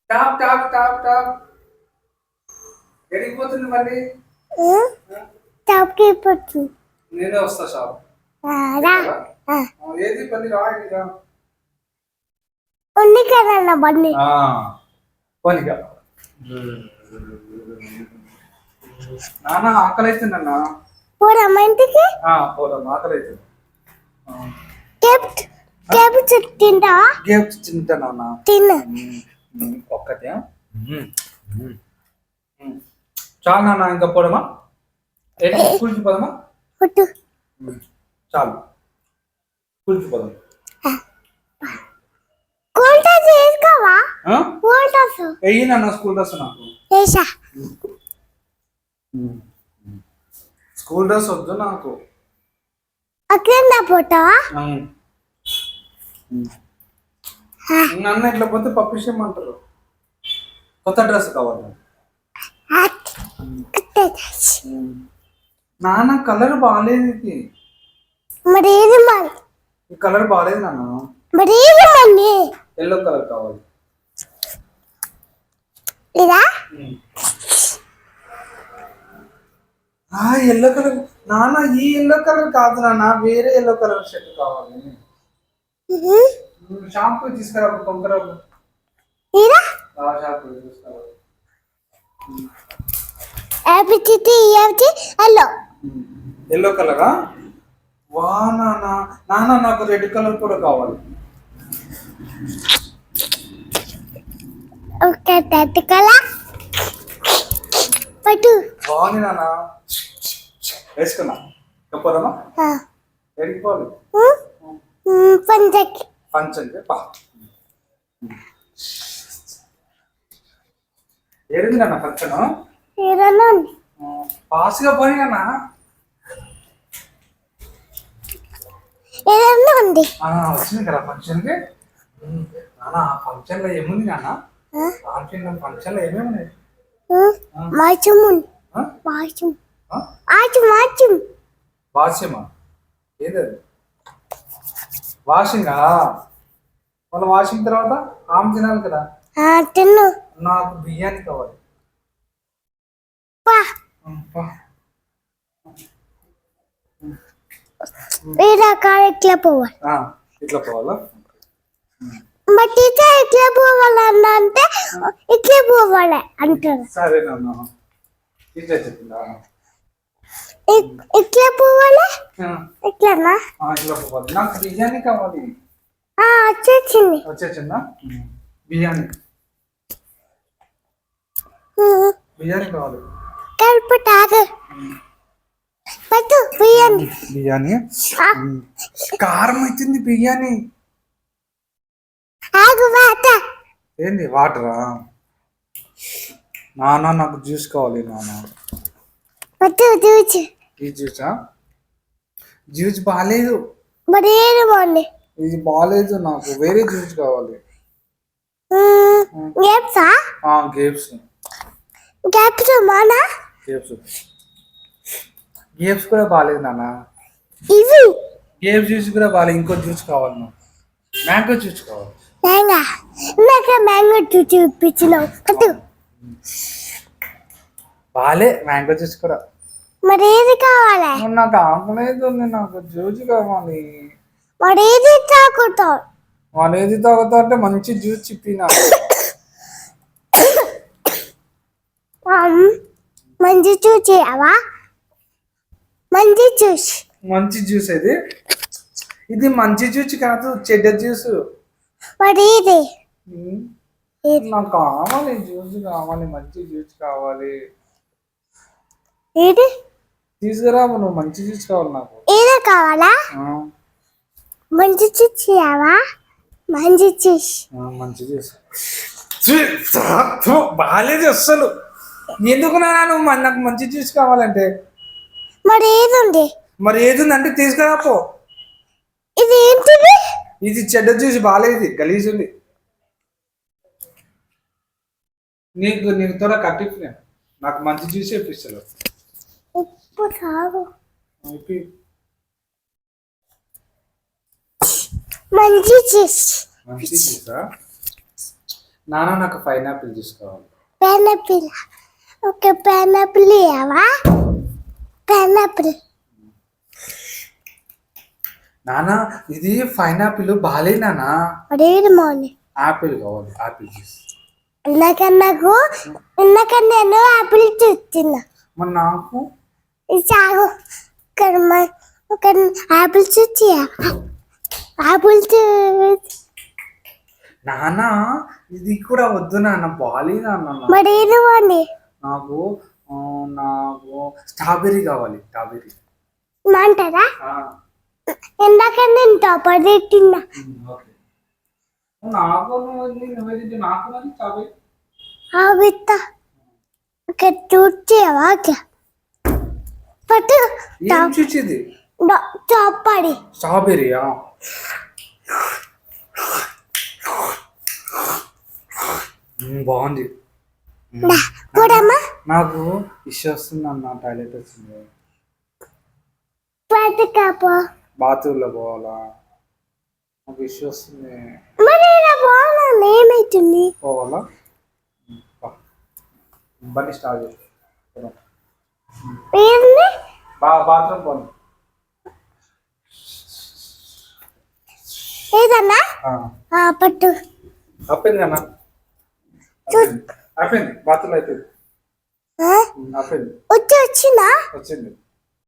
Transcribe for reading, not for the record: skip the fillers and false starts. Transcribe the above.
Top top top top ఎడిగిపోతుంది మళ్ళీ. షాప్కి పోతుంది. నేనే వస్తా షాప్. రా. ఏది పని రా ఇదిగా ఉంది కదా బండి. పనిగా నాన్న ఆకలి అవుతుంది అన్న. పోరా మా ఇంటికి. పోదాం ఆకలి అవుతుంది. కేప్స్ తింటా. కేప్స్ తింటాను అన్న. తిన్నా ఒక్కటే చాలు నాన్న. ఇంకా పోదమా? స్కూల్కి పోదామా? చాలు స్కూల్కి పోదాం. వెయ్యి నాన్న స్కూల్ డ్రెస్ నాకు. స్కూల్ డ్రెస్ వద్దు నాకు. నన్ను ఇట్లా పోతే పప్పిసేయమంటారు. కొత్త డ్రెస్ కావాలి. నాన్న కలర్ బాగాలేదు. ఇది మరి ఈ కలర్ బాగాలేదు నాన్న. మరి ఎల్లో కలర్ కావాలి. ఎల్లో కలర్ నాన్న. ఈ ఎల్లో కలర్ కాదు నాన్న, వేరే ఎల్లో కలర్ షర్ట్ కావాలి. షాంపూ తీసుకురా. కొంకరాబు షాంపూ తీసుకురా. ఎల్లో కలరా? వా నాన్న. నాన్న నాకు రెడ్ కలర్ కూడా కావాలి. బాగుంది నాన్న. వేసుకున్నా. చెప్పదమ్మా ఎడిగిపోవాలి. పంచండి పా. ఏడింది నాన్న ఫంక్షన్. పాస్గా పోయి నాన్న. వచ్చింది కదా ఫంక్షన్కి. నాన్న ఆ ఫంక్షన్లో ఏముంది నాన్న? ఫంక్షన్ లో ఏమేమి ఉన్నాయి? వాష్యమా? ఏదది? వాషింగా? మళ్ళీ వాషింగ్ తర్వాత ఆమె తినాలి కదా. నాకు బిర్యానీ కావాలి. ఇట్లా పోవాలా? ఇట్లా పోవాలంటే ఇట్లా పోవాలి అంటారు. సరేనమ్మా. ఇట్లా చెప్పిందా? ఇట్లా పోవాలి. ఇట్లానా? ఇట్లా పోవాలి. నాకు బిర్యానీ కావాలి. వచ్చేసిందా? బిర్యానీ బిర్యానీ కావాలి. బిర్యానీ కారం అవుతుంది. బిర్యానీ ఏంది? వాటరా? నాన్న నాకు జ్యూస్ కావాలి. నాన్న ఈ జ్యూసా? జ్యూస్ బాగాలేదు. ఇది బాగాలేదు. నాకు వేరే జ్యూస్ కావాలి. గేప్స్ కూడా బాగాలేదు నాన్న. గేప్స్ జ్యూస్ కూడా బాగాలేదు. ఇంకో జ్యూస్ కావాలి. నాకు మ్యాంగో జ్యూస్ కావాలి. మ్యాంగో జ్యూస్ చూపించినావు. బాలే మ్యాంగో జ్యూస్ కూడా. మరి ఏది కావాలి? నాకు ఆకలేదు. నాకు జ్యూస్ కావాలి. మరి ఏది తాగుతావు? వాళ్ళు ఏది తాగుతా అంటే మంచి జ్యూస్ చెప్పినా. మంచి జ్యూస్ చేయవా? మంచి జ్యూస్ ఇది. ఇది మంచి జ్యూస్ కాదు, చెడ్డ జ్యూస్. మరి ఇది నాకు కావాలి. జ్యూస్ కావాలి. మంచి జ్యూస్ కావాలి. ఏది తీసుకురా. నువ్వు మంచి జ్యూస్ కావాలి. నాకు ఏదో కావాలా? మంచి జ్యూస్ చేయవా? మంచి జ్యూస్ బాగాలేదు అస్సలు. ఎందుకు నాన్న నువ్వు నాకు మంచి జ్యూస్ కావాలంటే? మరి ఏది ఉంది అంటే తీసుకురా పో. ఇది ఏంటిది? ఇది చెడ్డ జ్యూస్. బాగాలేదు. గలీజ్ ఉంది. నీకు త్వరగా కట్టిప్పు. నాకు మంచి జ్యూస్ ఇప్పిస్తాను. మంచి జ్యూస్. నాన్న నాకు పైనాపిల్ తీసుకోవాలి. పైనాపిల్. ఓకే పైనాపిల్ ఇవ్వవా? పైనాపిల్. నాన్న ఇది పైనాపిల్ బాలే నాన్న. అడేది మోని. ఆపిల్ కావాలి, ఆపిల్ జ్యూస్. ఇందాక నేను ఆపిల్ చూస్తున్నా. మరి నాకు ఇది చాలు. ఒక ఆపిల్ చూసి ఆపిల్ నాన్న ఇది కూడా వద్దు నాన్న, బాలే నాన్న. మరి ఏది మోని? నాకు నాకు స్ట్రాబెర్రీ కావాలి, స్ట్రాబెర్రీ. అంటారా? ఇందాక నేను టాపర్ తిన్నా. ఓకే నాకు నాకు మరి స్ట్రాబెర్రీ. బిత్త ఓకే చూసేవా? పట్టు ఏం చూసేది? టాపడి స్ట్రాబెర్రీయా? బాగుంది. కూడమ్మా నాకు ఇష్యూ వస్తుంది అన్న, టాయిలెట్ వచ్చింది, పట్టుకాపో. బాత్రూంలో పోవాలా, నాకు ఇష్యూ వస్తుంది. మరి ఇలా పోవాలని ఏమైతుంది? పోవాలా? బండి స్టార్ట్ చేసి ఏంది? బాత్రూమ్ పోను. ఏదన్నా పట్టు. అయిపోయింది అన్న, అయిపోయింది బాత్రూమ్ అయిపోయింది. అయిపోయింది వచ్చిందా? వచ్చింది.